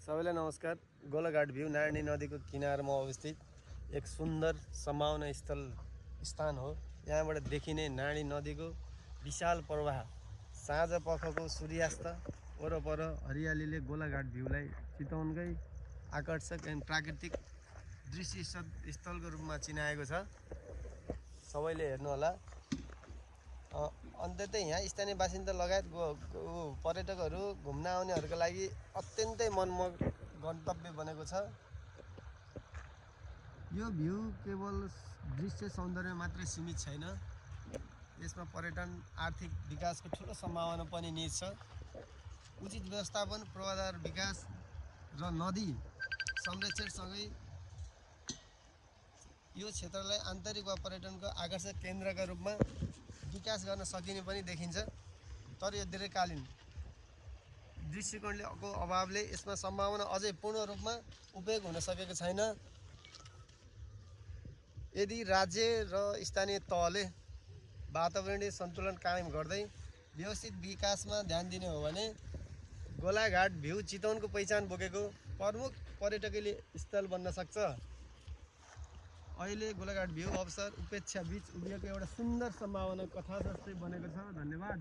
सबैलाई नमस्कार। गोलाघाट भ्यू नारायणी नदीको किनारमा अवस्थित एक सुन्दर समाउन स्थान हो। यहाँबाट देखिने नारायणी नदीको विशाल प्रवाह, साँझ पखको सूर्यास्त, वरपर हरियालीले गोलाघाट भ्यूलाई चितवनकै आकर्षक एवं प्राकृतिक दृश्य स्थलको रूपमा चिनाएको छ। सबैले हेर्नुहोला। अन्त्यतै यहाँ स्थानीय बासिन्दा लगायत पर्यटकहरू घुम्न आउनेहरूको लागि अत्यन्तै मनमोहक गन्तव्य बनेको छ। यो भ्यू केवल दृश्य सौन्दर्य मात्रै सीमित छैन, यसमा पर्यटन आर्थिक विकासको ठुलो सम्भावना पनि निहित छ। उचित व्यवस्थापन, पूर्वाधार विकास र नदी संरक्षणसँगै यो क्षेत्रलाई आन्तरिक वा पर्यटनको आकर्षक केन्द्रका रूपमा विकास गर्न सकिने पनि देखिन्छ। तर यो दीर्घकालीन दृष्टिकोणले अभावले यसमा सम्भावना अझै पूर्ण रूपमा उपयोग हुन सकेको छैन। यदि राज्य र स्थानीय तहले वातावरणीय सन्तुलन कायम गर्दै व्यवस्थित विकासमा ध्यान दिने हो भने गोलाघाट भ्यू चितवनको पहिचान बोकेको प्रमुख पर्यटकीय स्थल बन्न सक्छ। अहिले गोलाघाट भ्यू अवसर उपेक्षा बीच उभिएको एउटा सुन्दर सम्भावना कथा जस्तै बनेको छ। धन्यवाद।